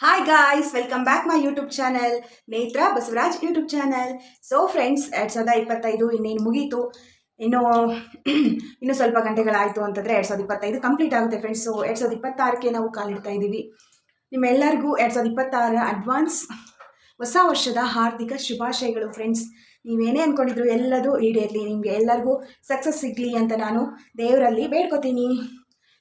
Hi guys, welcome back my YouTube channel, Netra Baswaraj YouTube channel. So friends, 2025 ಇನ್ನೇನು ಮುಗೀತು. ಇನ್ನು ಇನ್ನು ಸ್ವಲ್ಪ ಗಂಟೆಗಳಾಯಿತು ಅಂತಂದರೆ 2025 ಕಂಪ್ಲೀಟ್ ಆಗುತ್ತೆ ಫ್ರೆಂಡ್ಸ್. ಸೊ 2026ಕ್ಕೆ ನಾವು ಕಾಲಿಡ್ತಾ ಇದ್ದೀವಿ. ನಿಮ್ಮೆಲ್ಲರಿಗೂ 2026 ಅಡ್ವಾನ್ಸ್ ಹೊಸ ವರ್ಷದ ಹಾರ್ದಿಕ ಶುಭಾಶಯಗಳು ಫ್ರೆಂಡ್ಸ್. ನೀವೇನೇ ಅಂದ್ಕೊಂಡಿದ್ರು ಎಲ್ಲದೂ ಈಡೇರಲಿ, ನಿಮಗೆ ಎಲ್ಲರಿಗೂ ಸಕ್ಸಸ್ ಸಿಗಲಿ ಅಂತ ನಾನು ದೇವರಲ್ಲಿ ಬೇಡ್ಕೋತೀನಿ.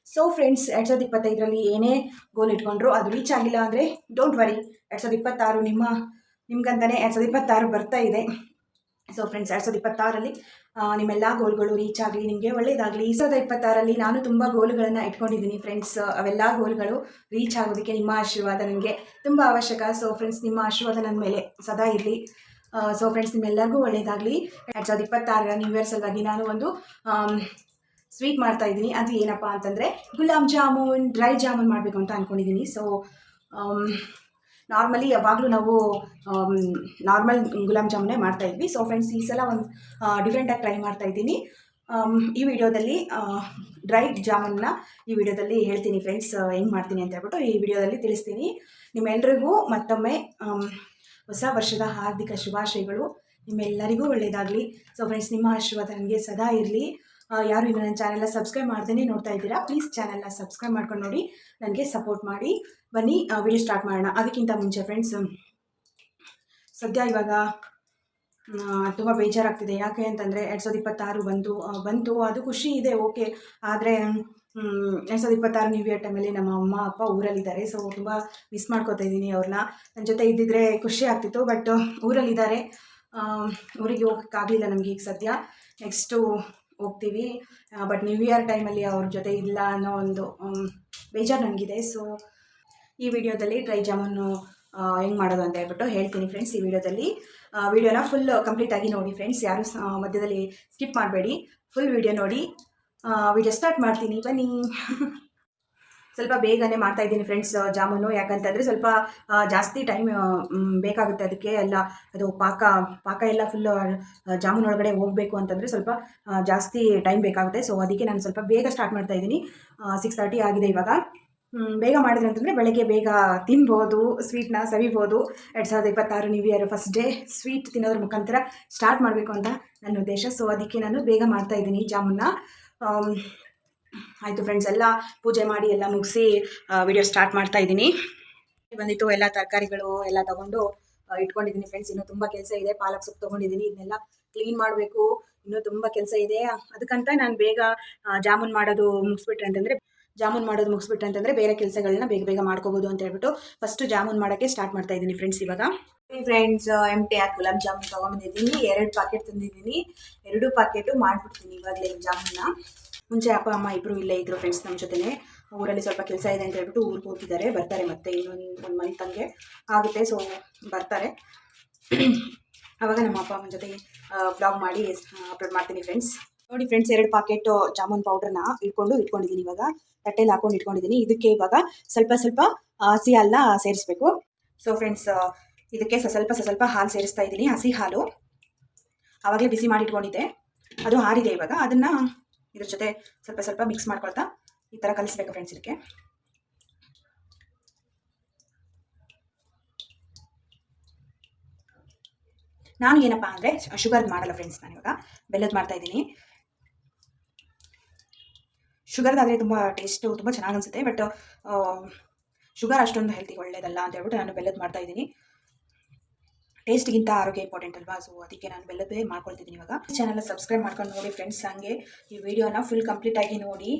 ಸೊ ಫ್ರೆಂಡ್ಸ್, 2025ರಲ್ಲಿ ಏನೇ ಗೋಲ್ ಇಟ್ಕೊಂಡ್ರು ಅದು ರೀಚ್ ಆಗಿಲ್ಲ ಅಂದರೆ ಡೋಂಟ್ ವರಿ, 2026 ನಿಮ್ಗಂತಲೇ 2026 ಬರ್ತಾ ಇದೆ. ಸೊ ಫ್ರೆಂಡ್ಸ್, 2026ರಲ್ಲಿ ನಿಮ್ಮೆಲ್ಲ ಗೋಲ್ಗಳು ರೀಚ್ ಆಗಲಿ, ನಿಮಗೆ ಒಳ್ಳೆಯದಾಗಲಿ. 2026ರಲ್ಲಿ ನಾನು ತುಂಬ ಗೋಲ್ಗಳನ್ನು ಇಟ್ಕೊಂಡಿದ್ದೀನಿ ಫ್ರೆಂಡ್ಸ್. ಅವೆಲ್ಲ ಗೋಲ್ಗಳು ರೀಚ್ ಆಗೋದಕ್ಕೆ ನಿಮ್ಮ ಆಶೀರ್ವಾದ ನನಗೆ ತುಂಬ ಅವಶ್ಯಕ. ಸೊ ಫ್ರೆಂಡ್ಸ್, ನಿಮ್ಮ ಆಶೀರ್ವಾದ ನನ್ನ ಮೇಲೆ ಸದಾ ಇರಲಿ. ಸೊ ಫ್ರೆಂಡ್ಸ್, ನಿಮ್ಮೆಲ್ಲರಿಗೂ ಒಳ್ಳೆಯದಾಗಲಿ. 2026ರ ನ್ಯೂ ಇಯರ್ ಸಲುವಾಗಿ ನಾನು ಒಂದು ಸ್ವೀಟ್ ಮಾಡ್ತಾ ಇದ್ದೀನಿ. ಅದು ಏನಪ್ಪ ಅಂತಂದರೆ ಗುಲಾಬ್ ಜಾಮೂನ್, ಡ್ರೈ ಜಾಮೂನ್ ಮಾಡಬೇಕು ಅಂತ ಅಂದ್ಕೊಂಡಿದ್ದೀನಿ. ಸೊ ನಾರ್ಮಲಿ ಯಾವಾಗಲೂ ನಾವು ನಾರ್ಮಲ್ ಗುಲಾಬ್ ಜಾಮೂನೇ ಮಾಡ್ತಾಯಿದ್ವಿ. ಸೊ ಫ್ರೆಂಡ್ಸ್, ಈ ಸಲ ಒಂದು ಡಿಫ್ರೆಂಟಾಗಿ ಟ್ರೈ ಮಾಡ್ತಾಯಿದ್ದೀನಿ. ಈ ವಿಡಿಯೋದಲ್ಲಿ ಡ್ರೈ ಜಾಮೂನ್ನ ಈ ವಿಡಿಯೋದಲ್ಲಿ ಹೇಳ್ತೀನಿ ಫ್ರೆಂಡ್ಸ್, ಹೆಂಗೆ ಮಾಡ್ತೀನಿ ಅಂತ ಹೇಳ್ಬಿಟ್ಟು ಈ ವಿಡಿಯೋದಲ್ಲಿ ತಿಳಿಸ್ತೀನಿ. ನಿಮ್ಮೆಲ್ಲರಿಗೂ ಮತ್ತೊಮ್ಮೆ ಹೊಸ ವರ್ಷದ ಹಾರ್ದಿಕ ಶುಭಾಶಯಗಳು. ನಿಮ್ಮೆಲ್ಲರಿಗೂ ಒಳ್ಳೆಯದಾಗಲಿ. ಸೊ ಫ್ರೆಂಡ್ಸ್, ನಿಮ್ಮ ಆಶೀರ್ವಾದ ನನಗೆ ಸದಾ ಇರಲಿ. ಯಾರು ಇನ್ನು ನನ್ನ ಚಾನೆಲ್ನ ಸಬ್ಸ್ಕ್ರೈಬ್ ಮಾಡ್ದೇ ನೋಡ್ತಾ ಇದ್ದೀರಾ, ಪ್ಲೀಸ್ ಚಾನೆಲ್ನ ಸಬ್ಸ್ಕ್ರೈಬ್ ಮಾಡ್ಕೊಂಡು ನೋಡಿ, ನನಗೆ ಸಪೋರ್ಟ್ ಮಾಡಿ. ಬನ್ನಿ ವಿಡಿಯೋ ಸ್ಟಾರ್ಟ್ ಮಾಡೋಣ. ಅದಕ್ಕಿಂತ ಮುಂಚೆ ಫ್ರೆಂಡ್ಸ್, ಸದ್ಯ ಇವಾಗ ತುಂಬ ಬೇಜಾರಾಗ್ತಿದೆ. ಯಾಕೆ ಅಂತಂದರೆ 2026 ಬಂತು, ಅದು ಖುಷಿ ಇದೆ, ಓಕೆ. ಆದರೆ 2026 ನ್ಯೂ ಇಯರ್ ಟೈಮಲ್ಲಿ ನಮ್ಮ ಅಮ್ಮ ಅಪ್ಪ ಊರಲ್ಲಿದ್ದಾರೆ. ಸೊ ತುಂಬ ಮಿಸ್ ಮಾಡ್ಕೋತಾ ಇದ್ದೀನಿ ಅವ್ರನ್ನ. ನನ್ನ ಜೊತೆ ಇದ್ದಿದ್ರೆ ಖುಷಿ ಆಗ್ತಿತ್ತು, ಬಟ್ ಊರಲ್ಲಿದ್ದಾರೆ. ಊರಿಗೆ ಹೋಗೋಕ್ಕಾಗಲಿಲ್ಲ ನಮಗೆ ಈಗ ಸದ್ಯ. ನೆಕ್ಸ್ಟು ಹೋಗ್ತೀವಿ, ಬಟ್ ನ್ಯೂ ಇಯರ್ ಟೈಮಲ್ಲಿ ಅವ್ರ ಜೊತೆ ಇಲ್ಲ ಅನ್ನೋ ಒಂದು ಬೇಜಾರು ನನಗಿದೆ. ಸೊ ಈ ವಿಡಿಯೋದಲ್ಲಿ ಡ್ರೈ ಜಾಮೂನು ಹೆಂಗೆ ಮಾಡೋದು ಅಂತ ಹೇಳ್ಬಿಟ್ಟು ಹೇಳ್ತೀನಿ ಫ್ರೆಂಡ್ಸ್. ಈ ವಿಡಿಯೋನ ಫುಲ್ ಕಂಪ್ಲೀಟಾಗಿ ನೋಡಿ ಫ್ರೆಂಡ್ಸ್. ಯಾರು ಮಧ್ಯದಲ್ಲಿ ಸ್ಕಿಪ್ ಮಾಡಬೇಡಿ, ಫುಲ್ ವಿಡಿಯೋ ನೋಡಿ. ವಿಡಿಯೋ ಸ್ಟಾರ್ಟ್ ಮಾಡ್ತೀನಿ, ಬನ್ನಿ. ಸ್ವಲ್ಪ ಬೇಗನೆ ಮಾಡ್ತಾಯಿದ್ದೀನಿ ಫ್ರೆಂಡ್ಸ್ ಜಾಮೂನು. ಯಾಕಂತಂದರೆ ಸ್ವಲ್ಪ ಜಾಸ್ತಿ ಟೈಮ್ ಬೇಕಾಗುತ್ತೆ ಅದಕ್ಕೆ ಎಲ್ಲ. ಅದು ಪಾಕ ಎಲ್ಲ ಫುಲ್ಲು ಜಾಮೂನ್ ಒಳಗಡೆ ಹೋಗಬೇಕು ಅಂತಂದರೆ ಸ್ವಲ್ಪ ಜಾಸ್ತಿ ಟೈಮ್ ಬೇಕಾಗುತ್ತೆ. ಸೊ ಅದಕ್ಕೆ ನಾನು ಸ್ವಲ್ಪ ಬೇಗ ಸ್ಟಾರ್ಟ್ ಮಾಡ್ತಾಯಿದ್ದೀನಿ. 6:30 ಆಗಿದೆ ಇವಾಗ. ಬೇಗ ಮಾಡಿದ್ರೆ ಅಂತಂದರೆ ಬೆಳಗ್ಗೆ ಬೇಗ ತಿನ್ಬೋದು, ಸ್ವೀಟ್ನ ಸವಿಬೋದು. 2026 new year first day sweet ತಿನ್ನೋದ್ರ ಮುಖಾಂತರ ಸ್ಟಾರ್ಟ್ ಮಾಡಬೇಕು ಅಂತ ನನ್ನ ಉದ್ದೇಶ. ಸೊ ಅದಕ್ಕೆ ನಾನು ಬೇಗ ಮಾಡ್ತಾಯಿದ್ದೀನಿ ಜಾಮೂನ್ನ. ಆಯಿತು ಫ್ರೆಂಡ್ಸ್, ಎಲ್ಲ ಪೂಜೆ ಮಾಡಿ ಎಲ್ಲ ಮುಗಿಸಿ ವಿಡಿಯೋ ಸ್ಟಾರ್ಟ್ ಮಾಡ್ತಾ ಇದ್ದೀನಿ. ಬಂದಿತ್ತು ಎಲ್ಲ ತರಕಾರಿಗಳು ಎಲ್ಲ ತೊಗೊಂಡು ಇಟ್ಕೊಂಡಿದ್ದೀನಿ ಫ್ರೆಂಡ್ಸ್. ಇನ್ನೂ ತುಂಬ ಕೆಲಸ ಇದೆ. ಪಾಲಕ್ ಸೊಪ್ಪು ತೊಗೊಂಡಿದ್ದೀನಿ, ಇದನ್ನೆಲ್ಲ ಕ್ಲೀನ್ ಮಾಡಬೇಕು. ಇನ್ನೂ ತುಂಬ ಕೆಲಸ ಇದೆ. ಅದಕ್ಕಂತ ನಾನು ಬೇಗ ಜಾಮೂನ್ ಮಾಡೋದು ಮುಗಿಸ್ಬಿಟ್ರೆ ಅಂತಂದರೆ ಬೇರೆ ಕೆಲಸಗಳನ್ನ ಬೇಗ ಮಾಡ್ಕೋಬೋದು ಅಂತ ಹೇಳ್ಬಿಟ್ಟು ಫಸ್ಟು ಜಾಮೂನ್ ಮಾಡೋಕ್ಕೆ ಸ್ಟಾರ್ಟ್ ಮಾಡ್ತಾ ಇದ್ದೀನಿ ಫ್ರೆಂಡ್ಸ್. ಇವಾಗ friends, MTR gulab jamun ತೊಗೊಂಬಂದಿದ್ದೀನಿ. 2 packet ತಂದಿದ್ದೀನಿ. 2 ಪ್ಯಾಕೆಟು ಮಾಡಿಬಿಡ್ತೀನಿ ಇವಾಗಲೇ ಜಾಮೂನ್ನ. ಮುಂಚೆ ಅಪ್ಪ ಅಮ್ಮ ಇಬ್ಬರು ಇಲ್ಲೇ ಇದ್ದರು ಫ್ರೆಂಡ್ಸ್ ನಮ್ಮ ಜೊತೆನೇ. ಊರಲ್ಲಿ ಸ್ವಲ್ಪ ಕೆಲಸ ಇದೆ ಅಂತ ಹೇಳ್ಬಿಟ್ಟು ಊರಿಗೆ ಹೋಗಿದ್ದಾರೆ. ಬರ್ತಾರೆ ಮತ್ತೆ ಇನ್ನೊಂದು ಮಂತ್ ಹಂಗೆ ಆಗುತ್ತೆ. ಸೊ ಬರ್ತಾರೆ, ಆವಾಗ ನಮ್ಮ ಅಪ್ಪ ಅಮ್ಮನ ಜೊತೆ ಬ್ಲಾಗ್ ಮಾಡಿ ಅಪ್ಲೋಡ್ ಮಾಡ್ತೀನಿ ಫ್ರೆಂಡ್ಸ್. ನೋಡಿ ಫ್ರೆಂಡ್ಸ್, 2 ಪ್ಯಾಕೆಟ್ ಜಾಮೂನ್ ಪೌಡ್ರನ್ನ ಇಟ್ಕೊಂಡಿದ್ದೀನಿ. ಇವಾಗ ತಟ್ಟೆಯಲ್ಲಿ ಹಾಕೊಂಡು ಇಟ್ಕೊಂಡಿದ್ದೀನಿ. ಇದಕ್ಕೆ ಇವಾಗ ಸ್ವಲ್ಪ ಹಸಿ ಹಾಲನ್ನ ಸೇರಿಸ್ಬೇಕು. ಸೊ ಫ್ರೆಂಡ್ಸ್, ಇದಕ್ಕೆ ಸ್ವಲ್ಪ ಹಾಲು ಸೇರಿಸ್ತಾ ಇದ್ದೀನಿ, ಹಸಿ ಹಾಲು. ಆವಾಗಲೇ ಬಿಸಿ ಮಾಡಿ ಇಟ್ಕೊಂಡಿದ್ದೆ, ಅದು ಹಾರಿದೆ ಇವಾಗ. ಅದನ್ನು ಇದ್ರ ಜೊತೆ ಸ್ವಲ್ಪ ಮಿಕ್ಸ್ ಮಾಡ್ಕೊಳ್ತಾ ಈ ಥರ ಕಲಿಸ್ಬೇಕು ಫ್ರೆಂಡ್ಸ್. ಇದಕ್ಕೆ ನಾನು ಏನಪ್ಪ ಅಂದರೆ ಶುಗರ್ದು ಮಾಡಲ್ಲ ಫ್ರೆಂಡ್ಸ್, ನಾನು ಇವಾಗ ಬೆಲ್ಲದ ಮಾಡ್ತಾಯಿದ್ದೀನಿ. ಶುಗರ್ದಾದರೆ ತುಂಬ ಟೇಸ್ಟು ತುಂಬ ಚೆನ್ನಾಗಿ ಅನಿಸುತ್ತೆ, ಬಟ್ ಶುಗರ್ ಅಷ್ಟೊಂದು ಹೆಲ್ತಿಗೆ ಒಳ್ಳೆಯದಲ್ಲ ಅಂತ ಹೇಳ್ಬಿಟ್ಟು ನಾನು ಬೆಲ್ಲದ ಮಾಡ್ತಾಯಿದ್ದೀನಿ. ಟೇಸ್ಟ್ಗಿಂತ ಆರೋಗ್ಯ ಇಂಪಾರ್ಟೆಂಟ್ ಅಲ್ವಾ. ಸೊ ಅದಕ್ಕೆ ನಾನು ಬೆಲ್ಲದೇ ಮಾಡ್ಕೊಳ್ತಿದ್ದೀನಿ ಇವಾಗ. ಚಾನಲ್ನ ಸಬ್ಸ್ಕ್ರೈಬ್ ಮಾಡ್ಕೊಂಡು ನೋಡಿ ಫ್ರೆಂಡ್ಸ್. ಹಾಗೆ ಈ ವಿಡಿಯೋನ ಫುಲ್ ಕಂಪ್ಲೀಟಾಗಿ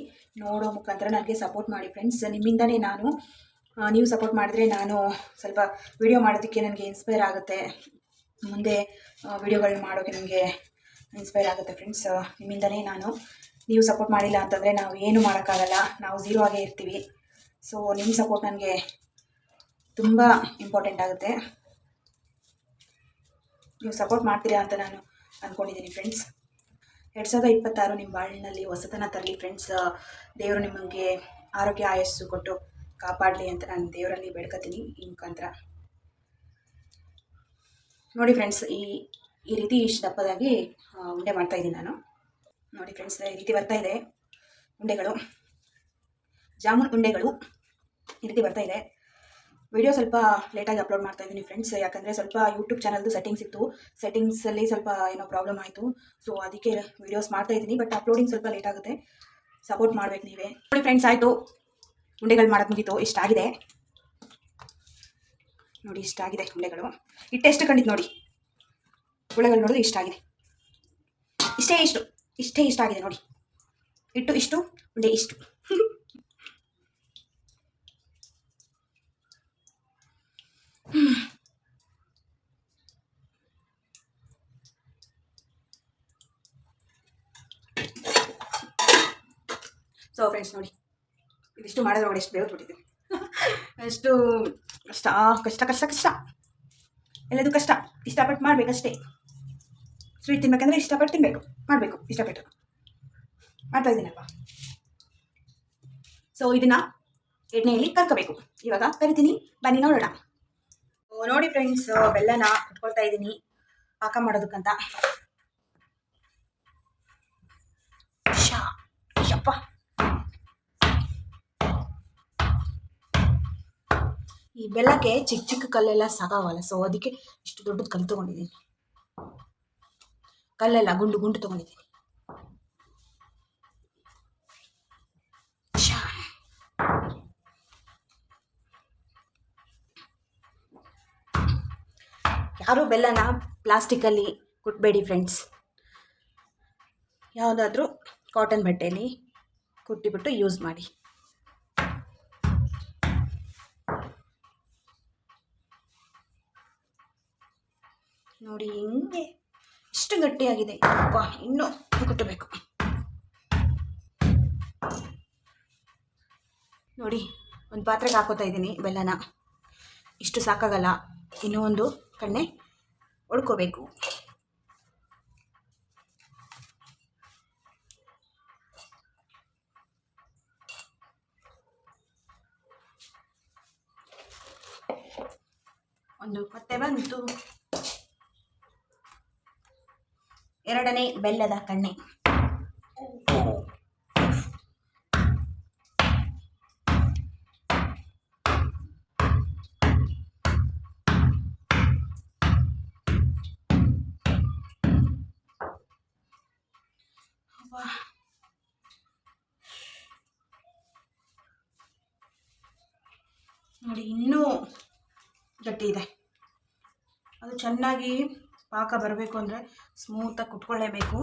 ನೋಡೋ ಮುಖಾಂತರ ನನಗೆ ಸಪೋರ್ಟ್ ಮಾಡಿ ಫ್ರೆಂಡ್ಸ್. ನಿಮ್ಮಿಂದನೇ ನೀವು ಸಪೋರ್ಟ್ ಮಾಡಿದ್ರೆ ನಾನು ಸ್ವಲ್ಪ ವಿಡಿಯೋ ಮಾಡೋದಕ್ಕೆ ನನಗೆ ಇನ್ಸ್ಪೈರ್ ಆಗುತ್ತೆ. ಮುಂದೆ ವಿಡಿಯೋಗಳನ್ನ ಮಾಡೋಕ್ಕೆ ನನಗೆ ಇನ್ಸ್ಪೈರ್ ಆಗುತ್ತೆ ಫ್ರೆಂಡ್ಸ್. ನಿಮ್ಮಿಂದನೇ ನೀವು ಸಪೋರ್ಟ್ ಮಾಡಿಲ್ಲ ಅಂತಂದರೆ ನಾವು ಏನು ಮಾಡೋಕ್ಕಾಗಲ್ಲ, ನಾವು ಝೀರೋ ಆಗೇ ಇರ್ತೀವಿ. ಸೊ ನಿಮ್ಮ ಸಪೋರ್ಟ್ ನನಗೆ ತುಂಬ ಇಂಪಾರ್ಟೆಂಟ್ ಆಗುತ್ತೆ. ನೀವು ಸಪೋರ್ಟ್ ಮಾಡ್ತೀರಾ ಅಂತ ನಾನು ಅಂದ್ಕೊಂಡಿದ್ದೀನಿ ಫ್ರೆಂಡ್ಸ್. 2026 ನಿಮ್ಮ ಬಾಳಿನಲ್ಲಿ ಹೊಸತನ ತರಲಿ ಫ್ರೆಂಡ್ಸ್. ದೇವರು ನಿಮಗೆ ಆರೋಗ್ಯ ಆಯಸ್ಸು ಕೊಟ್ಟು ಕಾಪಾಡಲಿ ಅಂತ ನಾನು ದೇವರಲ್ಲಿ ಬೇಡ್ಕೊತೀನಿ ಈ ಮುಖಾಂತರ. ನೋಡಿ ಫ್ರೆಂಡ್ಸ್, ಈ ರೀತಿ ಇಷ್ಟು ದಪ್ಪದಾಗಿ ಉಂಡೆ ಮಾಡ್ತಾಯಿದ್ದೀನಿ ನಾನು. ನೋಡಿ ಫ್ರೆಂಡ್ಸ್, ಈ ರೀತಿ ಬರ್ತಾಯಿದೆ ಉಂಡೆಗಳು, ಜಾಮೂನ್ ಉಂಡೆಗಳು ಈ ರೀತಿ ಬರ್ತಾಯಿದೆ. ವಿಡಿಯೋ ಸ್ವಲ್ಪ ಲೇಟಾಗಿ ಅಪ್ಲೋಡ್ ಮಾಡ್ತಾ ಇದ್ದೀನಿ ಫ್ರೆಂಡ್ಸ್, ಯಾಕಂದರೆ ಸ್ವಲ್ಪ ಯೂಟ್ಯೂಬ್ ಚಾನಲ್ದು ಸೆಟ್ಟಿಂಗ್ಸ್ ಇತ್ತು, ಸೆಟ್ಟಿಂಗ್ಸಲ್ಲಿ ಸ್ವಲ್ಪ ಏನೋ ಪ್ರಾಬ್ಲಮ್ ಆಯಿತು. ಸೊ ಅದಕ್ಕೆ ವೀಡಿಯೋಸ್ ಮಾಡ್ತಾ ಇದ್ದೀನಿ, ಬಟ್ ಅಪ್ಲೋಡಿಂಗ್ ಸ್ವಲ್ಪ ಲೇಟ್ ಆಗುತ್ತೆ, ಸಪೋರ್ಟ್ ಮಾಡಬೇಕು ನೀವೇ. ನೋಡಿ ಫ್ರೆಂಡ್ಸ್, ಆಯಿತು, ಉಂಡೆಗಳು ಮಾಡೋದು ಮುಗೀತು. ಇಷ್ಟಾಗಿದೆ ನೋಡಿ, ಇಷ್ಟಾಗಿದೆ ಉಂಡೆಗಳು. ಹಿಟ್ಟೆಷ್ಟು ಕಂಡಿದ್ದು ನೋಡಿ, ಉಳ್ಳೆಗಳು ನೋಡಿದ್ರೆ ಇಷ್ಟಾಗಿದೆ. ಇಷ್ಟೇ ಇಷ್ಟಾಗಿದೆ ನೋಡಿ, ಹಿಟ್ಟು ಇಷ್ಟು, ಉಂಡೆ ಇಷ್ಟು. ಸೊ ಫ್ರೆಂಡ್ಸ್ ನೋಡಿ, ಇದಿಷ್ಟು ಮಾಡೋದ್ರೊಳಗಡೆ ಎಷ್ಟು ಬೇವತ್ಬಿಟ್ಟಿದ್ದೀನಿ. ಎಷ್ಟು ಕಷ್ಟ ಎಲ್ಲದು ಕಷ್ಟ. ಇಷ್ಟಪಟ್ಟು ಮಾಡಬೇಕಷ್ಟೇ. ಸ್ವೀಟ್ ತಿನ್ಬೇಕಂದ್ರೆ ಇಷ್ಟಪಟ್ಟು ತಿನ್ನಬೇಕು, ಮಾಡಬೇಕು ಇಷ್ಟಪಟ್ಟು. ಮಾಡ್ತಾಯಿದ್ದೀನಲ್ವ. ಸೊ ಇದನ್ನು ಎಣ್ಣೆಯಲ್ಲಿ ಕರ್ಕೋಬೇಕು. ಇವಾಗ ಕರಿತೀನಿ, ಬನ್ನಿ ನೋಡೋಣ. ನೋಡಿ ಫ್ರೆಂಡ್ಸ್, ಬೆಲ್ಲನ ಇಟ್ಕೊಳ್ತಾ ಇದ್ದೀನಿ ಪಾಕ ಮಾಡೋದಕ್ಕಂತ. ಯಪ್ಪ, ಈ ಬೆಲ್ಲಕ್ಕೆ ಚಿಕ್ಕ ಚಿಕ್ಕ ಕಲ್ಲೆಲ್ಲ ಸಾಕಾಗಲ್ಲ. ಸೊ ಅದಕ್ಕೆ ಇಷ್ಟು ದೊಡ್ಡದು ಕಲ್ಲು ತೊಗೊಂಡಿದ್ದೀನಿ. ಕಲ್ಲೆಲ್ಲ ಗುಂಡು ಗುಂಡು ತೊಗೊಂಡಿದ್ದೀನಿ. ಯಾರೂ ಬೆಲ್ಲನ ಪ್ಲಾಸ್ಟಿಕ್ಕಲ್ಲಿ ಕುಟ್ಟಬೇಡಿ ಫ್ರೆಂಡ್ಸ್. ಯಾವುದಾದ್ರೂ ಕಾಟನ್ ಬಟ್ಟೆಯಲ್ಲಿ ಕುಟ್ಟಿಬಿಟ್ಟು ಯೂಸ್ ಮಾಡಿ. ನೋಡಿ ಹಿಂಗೆ ಇಷ್ಟು ಗಟ್ಟಿಯಾಗಿದೆ. ಇನ್ನೂ ಕುಟ್ಟಬೇಕು ನೋಡಿ. ಒಂದು ಪಾತ್ರೆಗೆ ಹಾಕೋತಾ ಇದ್ದೀನಿ ಬೆಲ್ಲನ. ಇಷ್ಟು ಸಾಕಾಗಲ್ಲ, ಇನ್ನೂ ಒಂದು ಕಣ್ಣೆ ಒಡ್ಕೋಬೇಕು. ಒಂದು ಮತ್ತೆ ಬಂತು, ಎರಡನೇ ಬೆಲ್ಲದ ಕಣ್ಣೆ. ನೋಡಿ ಇನ್ನೂ ಗಟ್ಟಿ ಇದೆ. ಅದು ಚೆನ್ನಾಗಿ ಪಾಕ ಬರಬೇಕು ಅಂದರೆ ಸ್ಮೂತಾಗಿ ಕುಟ್ಕೊಳ್ಳೇಬೇಕು.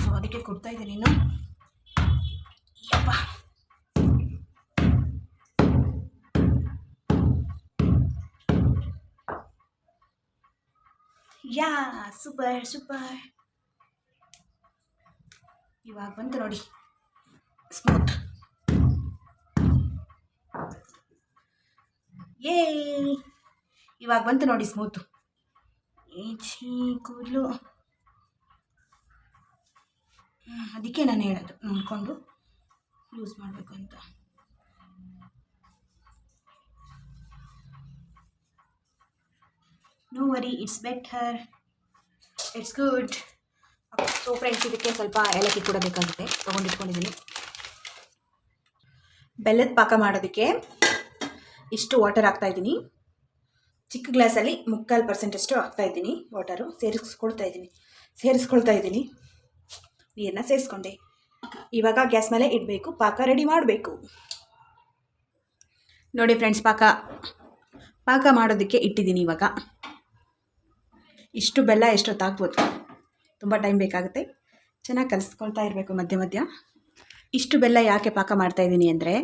ಸೊ ಅದಕ್ಕೆ ಕುಟ್ತಾ ಇದ್ದೀನಿ ಇನ್ನು. ಯಪ್ಪ, ಯಾ ಸೂಪರ್. ಇವಾಗ ಬಂತು ನೋಡಿ ಸ್ಮೂತ್. ಇವಾಗ ಬಂತು ನೋಡಿ ಸ್ಮೂತು. ಕೂದಲು ಅದಕ್ಕೆ ನಾನು ಹೇಳೋದು ನೋಡಿಕೊಂಡು ಯೂಸ್ ಮಾಡಬೇಕು ಅಂತ. No worry, it's better, it's good. So friends, ಇದಕ್ಕೆ ಸ್ವಲ್ಪ ಏಲಕ್ಕಿ ಕೂಡ ಬೇಕಾಗುತ್ತೆ, ತೊಗೊಂಡಿಟ್ಕೊಂಡಿದ್ದೀನಿ. ಬೆಲ್ಲದ ಪಾಕ ಮಾಡೋದಕ್ಕೆ ಇಷ್ಟು ವಾಟರ್ ಹಾಕ್ತಾಯಿದ್ದೀನಿ. ಚಿಕ್ಕ ಗ್ಲಾಸಲ್ಲಿ 3/4% ಹಾಕ್ತಾಯಿದ್ದೀನಿ ವಾಟರು. ಸೇರಿಸ್ಕೊಳ್ತಾ ಇದ್ದೀನಿ. ನೀರನ್ನ ಸೇರಿಸ್ಕೊಂಡೆ. ಇವಾಗ ಗ್ಯಾಸ್ ಮೇಲೆ ಇಡಬೇಕು, ಪಾಕ ರೆಡಿ ಮಾಡಬೇಕು. ನೋಡಿ ಫ್ರೆಂಡ್ಸ್, ಪಾಕ ಮಾಡೋದಕ್ಕೆ ಇಟ್ಟಿದ್ದೀನಿ. ಇವಾಗ ಇಷ್ಟು ಬೆಲ್ಲ ಎಷ್ಟೊತ್ತು ಹಾಕ್ಬೋದು, ತುಂಬ ಟೈಮ್ ಬೇಕಾಗುತ್ತೆ. ಚೆನ್ನಾಗಿ ಕಲಿಸ್ಕೊಳ್ತಾ ಇರಬೇಕು ಮಧ್ಯ ಮಧ್ಯ. ಇಷ್ಟು ಬೆಲ್ಲ ಯಾಕೆ ಪಾಕ ಮಾಡ್ತಾಯಿದ್ದೀನಿ ಅಂದರೆ,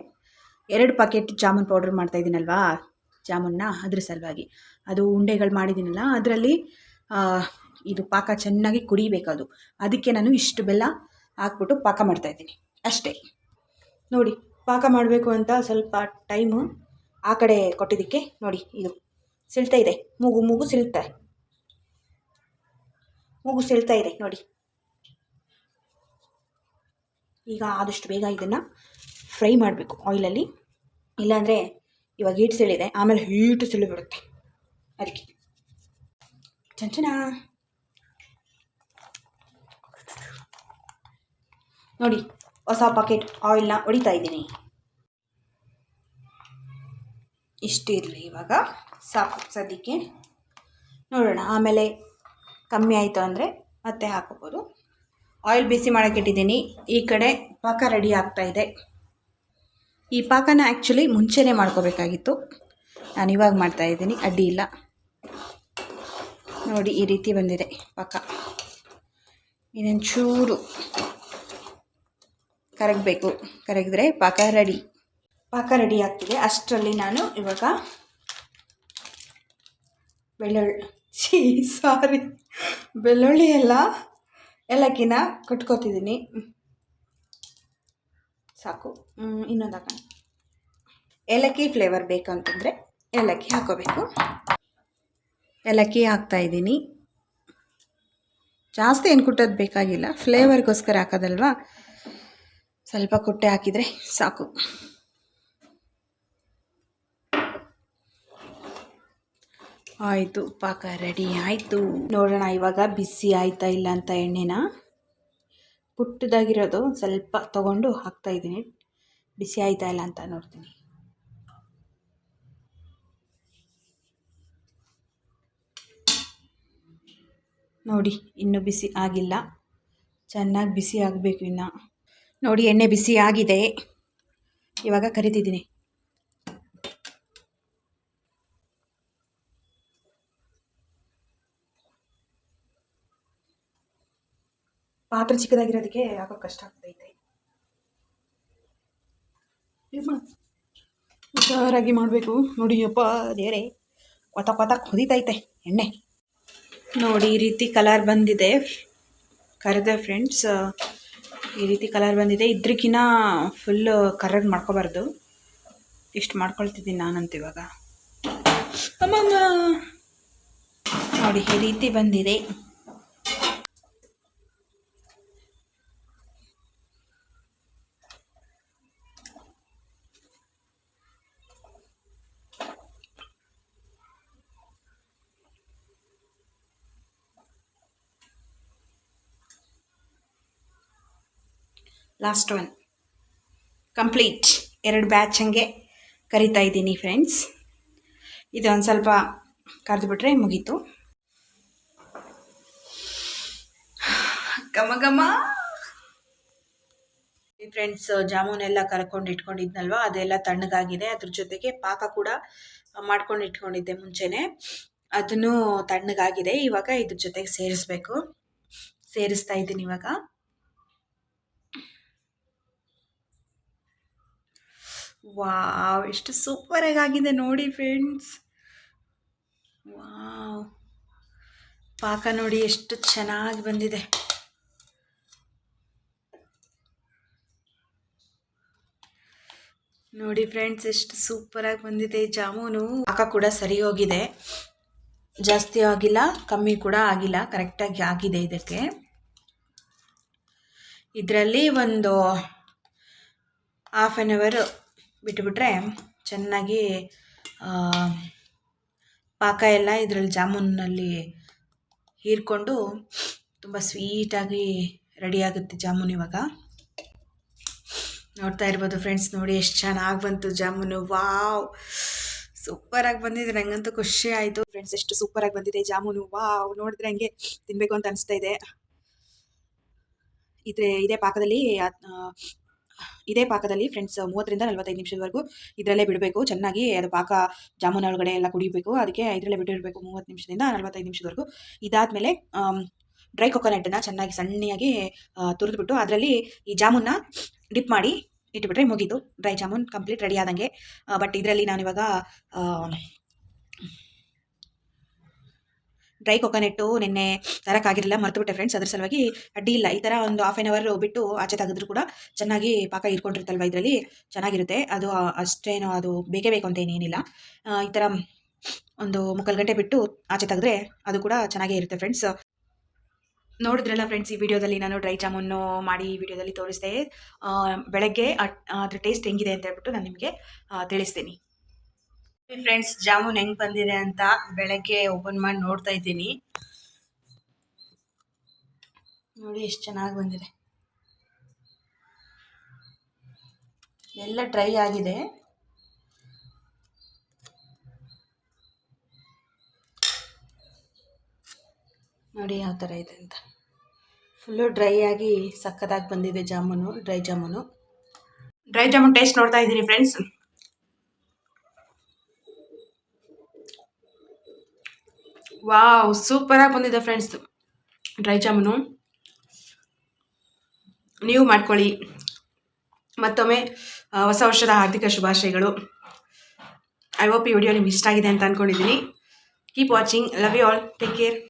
2 ಪ್ಯಾಕೆಟ್ ಜಾಮೂನ್ ಪೌಡ್ರ್ ಮಾಡ್ತಾಯಿದ್ದೀನಲ್ವಾ, ಜಾಮೂನ್ನ, ಅದ್ರ ಸಲುವಾಗಿ. ಅದು ಉಂಡೆಗಳು ಮಾಡಿದ್ದೀನಲ್ಲ, ಅದರಲ್ಲಿ ಇದು ಪಾಕ ಚೆನ್ನಾಗಿ ಕುಡಿಬೇಕದು. ಅದಕ್ಕೆ ನಾನು ಇಷ್ಟು ಬೆಲ್ಲ ಹಾಕ್ಬಿಟ್ಟು ಪಾಕ ಮಾಡ್ತಾಯಿದ್ದೀನಿ ಅಷ್ಟೇ. ನೋಡಿ, ಪಾಕ ಮಾಡಬೇಕು ಅಂತ ಸ್ವಲ್ಪ ಟೈಮು ಆ ಕಡೆ ಕೊಟ್ಟಿದ್ದಕ್ಕೆ ನೋಡಿ ಇದು ಸಿಳ್ತಾ ಇದೆ. ಮೂಗು ಸಿಳ್ತಾ ಇದೆ ನೋಡಿ. ಈಗ ಆದಷ್ಟು ಬೇಗ ಇದನ್ನು ಫ್ರೈ ಮಾಡಬೇಕು ಆಯಿಲಲ್ಲಿ, ಇಲ್ಲಾಂದರೆ ಇವಾಗ ಹೀಟ್ ಸಿಳಿದೆ, ಆಮೇಲೆ ಹೀಟು ಸಿಳಿಬಿಡುತ್ತೆ. ಅದಕ್ಕೆ ಚಂಚನ ನೋಡಿ, ಹೊಸ ಪ್ಯಾಕೆಟ್ ಆಯಿಲ್ನ ಹೊಡಿತಾ ಇದ್ದೀನಿ. ಇಷ್ಟಿರಲಿ, ಇವಾಗ ಸಾಕು ಸದ್ಯಕ್ಕೆ. ನೋಡೋಣ ಆಮೇಲೆ ಕಮ್ಮಿ ಆಯಿತು ಅಂದರೆ ಮತ್ತೆ ಹಾಕೋಬೋದು. ಆಯಿಲ್ ಬಿಸಿ ಮಾಡೋಕ್ಕಿಟ್ಟಿದ್ದೀನಿ. ಈ ಕಡೆ ಪಾಕ ರೆಡಿ ಆಗ್ತಾಯಿದೆ. ಈ ಪಾಕನ ಆ್ಯಕ್ಚುಲಿ ಮುಂಚೆನೇ ಮಾಡ್ಕೋಬೇಕಾಗಿತ್ತು, ನಾನು ಇವಾಗ ಮಾಡ್ತಾಯಿದ್ದೀನಿ, ಅಡ್ಡಿ ಇಲ್ಲ. ನೋಡಿ ಈ ರೀತಿ ಬಂದಿದೆ ಪಾಕ. ಇನ್ನೊಂಚೂರು ಕರಗಬೇಕು, ಕರಗಿದ್ರೆ ಪಾಕ ರೆಡಿ ಆಗ್ತಿದೆ. ಅಷ್ಟರಲ್ಲಿ ನಾನು ಇವಾಗ ಬೆಳ್ಳುಳ್ಳಿ ಎಲ್ಲ ಏಲಕ್ಕಿನ ಕಟ್ಕೋತಿದ್ದೀನಿ. ಸಾಕು. ಇನ್ನೊಂದು ಹಾಕೋಣ. ಏಲಕ್ಕಿ ಫ್ಲೇವರ್ ಬೇಕು ಅಂತಂದರೆ ಏಲಕ್ಕಿ ಹಾಕೋಬೇಕು. ಏಲಕ್ಕಿ ಹಾಕ್ತಾಯಿದ್ದೀನಿ. ಜಾಸ್ತಿ ಏನು ಕುಟ್ಟೋದು ಬೇಕಾಗಿಲ್ಲ, ಫ್ಲೇವರ್ಗೋಸ್ಕರ ಹಾಕೋದಲ್ವಾ, ಸ್ವಲ್ಪ ಕುಟ್ಟೆ ಹಾಕಿದರೆ ಸಾಕು. ಆಯಿತು, ಪಾಕ ರೆಡಿ ಆಯಿತು. ನೋಡೋಣ ಇವಾಗ ಬಿಸಿ ಆಯ್ತಾ ಇಲ್ಲ ಅಂತ. ಎಣ್ಣೆನ ಪುಟ್ಟದಾಗಿರೋದು ಸ್ವಲ್ಪ ತೊಗೊಂಡು ಹಾಕ್ತಾಯಿದ್ದೀನಿ. ಬಿಸಿ ಆಯ್ತಾ ಇಲ್ಲ ಅಂತ ನೋಡ್ತೀನಿ. ನೋಡಿ ಇನ್ನೂ ಬಿಸಿ ಆಗಿಲ್ಲ, ಚೆನ್ನಾಗಿ ಬಿಸಿ ಆಗಬೇಕು ಇನ್ನು. ನೋಡಿ ಎಣ್ಣೆ ಬಿಸಿ ಆಗಿದೆ, ಇವಾಗ ಕರಿತಿದ್ದೀನಿ. ಪಾತ್ರೆ ಚಿಕ್ಕದಾಗಿರೋದಕ್ಕೆ ಯಾಕೋ ಕಷ್ಟ ಆಗ್ತೈತೆ. ಹುಷಾರಾಗಿ ಮಾಡಬೇಕು. ನೋಡಿ ಅಪ್ಪ ದೇವರೇ, ಕೊತ ಕುದೀತೈತೆ ಎಣ್ಣೆ. ನೋಡಿ ಈ ರೀತಿ ಕಲರ್ ಬಂದಿದೆ. ಕರೆದೆ ಫ್ರೆಂಡ್ಸ್, ಈ ರೀತಿ ಕಲರ್ ಬಂದಿದೆ. ಇದ್ರಕ್ಕಿಂತ ಫುಲ್ಲು ಕರ್ರಗೆ ಮಾಡ್ಕೋಬಾರ್ದು. ಇಷ್ಟು ಮಾಡ್ಕೊಳ್ತಿದ್ದೀನಿ ನಾನಂತ ಇವಾಗ. ಅಮ್ಮಮ್ಮ ನೋಡಿ ಈ ರೀತಿ ಬಂದಿದೆ. Last one complete. 2 ಬ್ಯಾಚ್ ಹಂಗೆ ಕರಿತಾ ಇದ್ದೀನಿ ಫ್ರೆಂಡ್ಸ್. ಇದು ಒಂದು ಸ್ವಲ್ಪ ಕರೆದುಬಿಟ್ರೆ ಮುಗೀತು. ಘಮ ಫ್ರೆಂಡ್ಸ್, ಜಾಮೂನೆಲ್ಲ ಕರ್ಕೊಂಡು ಇಟ್ಕೊಂಡಿದ್ನಲ್ವ, ಅದೆಲ್ಲ ತಣ್ಣಗಾಗಿದೆ. ಅದ್ರ ಜೊತೆಗೆ ಪಾಕ ಕೂಡ ಮಾಡ್ಕೊಂಡು ಇಟ್ಕೊಂಡಿದ್ದೆ ಮುಂಚೆನೆ, ಅದನ್ನು ತಣ್ಣಗಾಗಿದೆ. ಇವಾಗ ಇದ್ರ ಜೊತೆಗೆ ಸೇರಿಸ್ತಾ ಇದ್ದೀನಿ ಇವಾಗ. ವಾವ್, ಎಷ್ಟು ಸೂಪರಾಗಿ ಆಗಿದೆ ನೋಡಿ ಫ್ರೆಂಡ್ಸ್. ವಾವ್, ಪಾಕ ನೋಡಿ ಎಷ್ಟು ಚೆನ್ನಾಗಿ ಬಂದಿದೆ. ನೋಡಿ ಫ್ರೆಂಡ್ಸ್, ಎಷ್ಟು ಸೂಪರಾಗಿ ಬಂದಿದೆ ಜಾಮೂನು. ಪಾಕ ಕೂಡ ಸರಿ ಹೋಗಿದೆ, ಜಾಸ್ತಿ ಆಗಿಲ್ಲ, ಕಮ್ಮಿ ಕೂಡ ಆಗಿಲ್ಲ, ಕರೆಕ್ಟಾಗಿ ಆಗಿದೆ. ಇದಕ್ಕೆ ಇದರಲ್ಲಿ ಒಂದು 1/2 hour ಬಿಟ್ಟುಬಿಟ್ರೆ ಚೆನ್ನಾಗಿ ಪಾಕ ಎಲ್ಲ ಇದರಲ್ಲಿ ಜಾಮೂನಲ್ಲಿ ಹೀರ್ಕೊಂಡು ತುಂಬ ಸ್ವೀಟಾಗಿ ರೆಡಿಯಾಗುತ್ತೆ ಜಾಮೂನು. ಇವಾಗ ನೋಡ್ತಾ ಇರ್ಬೋದು ಫ್ರೆಂಡ್ಸ್, ನೋಡಿ ಎಷ್ಟು ಚೆನ್ನಾಗಿ ಬಂತು ಜಾಮೂನು. ವಾವ್, ಸೂಪರಾಗಿ ಬಂದಿದೆ. ನನಗಂತೂ ಖುಷಿ ಆಯಿತು ಫ್ರೆಂಡ್ಸ್, ಎಷ್ಟು ಸೂಪರಾಗಿ ಬಂದಿದೆ ಜಾಮೂನು. ವಾವ್, ನೋಡಿದ್ರೆ ಹಂಗೆ ತಿನ್ನಬೇಕು ಅಂತ ಅನಿಸ್ತಾ ಇದೆ. ಇದೇ ಪಾಕದಲ್ಲಿ ಫ್ರೆಂಡ್ಸ್ 30 ರಿಂದ 45 ನಿಮಿಷದವರೆಗೂ ಇದರಲ್ಲೇ ಬಿಡಬೇಕು. ಚೆನ್ನಾಗಿ ಅದು ಪಾಕ ಜಾಮೂನ್ ಒಳಗಡೆ ಎಲ್ಲ ಕುಡಿಬೇಕು. ಅದಕ್ಕೆ ಇದರಲ್ಲೇ ಬಿಟ್ಟಿರಬೇಕು 30 ನಿಮಿಷದಿಂದ 45 ನಿಮಿಷದವರೆಗೂ. ಇದಾದಮೇಲೆ ಡ್ರೈ ಕೊಕೊನಟ್ಟನ್ನು ಚೆನ್ನಾಗಿ ಸಣ್ಣಯಾಗಿ ತುರಿದ್ಬಿಟ್ಟು ಅದರಲ್ಲಿ ಈ ಜಾಮೂನ್ನ ಡಿಪ್ ಮಾಡಿ ಇಟ್ಬಿಟ್ರೆ ಮುಗೀತು. ಡ್ರೈ ಜಾಮೂನ್ ಕಂಪ್ಲೀಟ್ ರೆಡಿ ಆದಂಗೆ. ಬಟ್ ಇದರಲ್ಲಿ ನಾನಿವಾಗ ಡ್ರೈ ಕೊಕೊನಟ್ಟು ನಿನ್ನೆ ತರೋಕ್ಕಾಗಿರಲಿಲ್ಲ, ಮರ್ತುಬಿಟ್ಟೆ ಫ್ರೆಂಡ್ಸ್. ಅದ್ರ ಸಲುವಾಗಿ ಅಡ್ಡಿ ಇಲ್ಲ, ಈ ಥರ ಒಂದು 1/2 hour ಬಿಟ್ಟು ಆಚೆ ತೆಗೆದ್ರೂ ಕೂಡ ಚೆನ್ನಾಗಿ ಪಾಕ ಇಟ್ಕೊಂಡಿರ್ತಲ್ವ ಇದರಲ್ಲಿ, ಚೆನ್ನಾಗಿರುತ್ತೆ. ಅದು ಅಷ್ಟೇನೋ ಅದು ಬೇಕೇ ಬೇಕು ಅಂತ ಏನೇನಿಲ್ಲ. ಈ ಥರ ಒಂದು 3/4 ಗಂಟೆ ಬಿಟ್ಟು ಆಚೆ ತೆಗೆದ್ರೆ ಅದು ಕೂಡ ಚೆನ್ನಾಗೇ ಇರುತ್ತೆ ಫ್ರೆಂಡ್ಸ್. ನೋಡಿದ್ರಲ್ಲ ಫ್ರೆಂಡ್ಸ್, ಈ ವಿಡಿಯೋದಲ್ಲಿ ನಾನು ಡ್ರೈ ಜಾಮೂನು ಮಾಡಿ ಈ ವಿಡಿಯೋದಲ್ಲಿ ತೋರಿಸಿದೆ. ಬೆಳಗ್ಗೆ ಅದ್ರ ಟೇಸ್ಟ್ ಹೆಂಗಿದೆ ಅಂತ ಹೇಳ್ಬಿಟ್ಟು ನಾನು ನಿಮಗೆ ತಿಳಿಸ್ತೀನಿ ಫ್ರೆಂಡ್ಸ್. ಜಾಮೂನ್ ಹೆಂಗೆ ಬಂದಿದೆ ಅಂತ ಬೆಳಗ್ಗೆ ಓಪನ್ ಮಾಡಿ ನೋಡ್ತಾ ಇದ್ದೀನಿ. ನೋಡಿ ಎಷ್ಟು ಚೆನ್ನಾಗಿ ಬಂದಿದೆ. ಎಲ್ಲ ಡ್ರೈ ಆಗಿದೆ. ನೋಡಿ ಯಾವ ಥರ ಇದೆ ಅಂತ. ಫುಲ್ಲು ಡ್ರೈ ಆಗಿ ಸಕ್ಕತ್ತಾಗಿ ಬಂದಿದೆ ಜಾಮೂನು, ಡ್ರೈ ಜಾಮೂನ್ ಟೇಸ್ಟ್ ನೋಡ್ತಾ ಇದ್ದೀನಿ ಫ್ರೆಂಡ್ಸ್. ವಾವ್, ಸೂಪರಾಗಿ ಬಂದಿದೆ ಫ್ರೆಂಡ್ಸ್ ಡ್ರೈ ಜಾಮೂನು. ನೀವು ಮಾಡ್ಕೊಳ್ಳಿ. ಮತ್ತೊಮ್ಮೆ ಹೊಸ ವರ್ಷದ ಹಾರ್ದಿಕ ಶುಭಾಶಯಗಳು. ಐ ಹೋಪ್ ಈ ವಿಡಿಯೋ ನಿಮ್ಗೆ ಇಷ್ಟ ಆಗಿದೆ ಅಂತ ಅಂದ್ಕೊಂಡಿದ್ದೀನಿ. Keep watching. Love you all. Take care.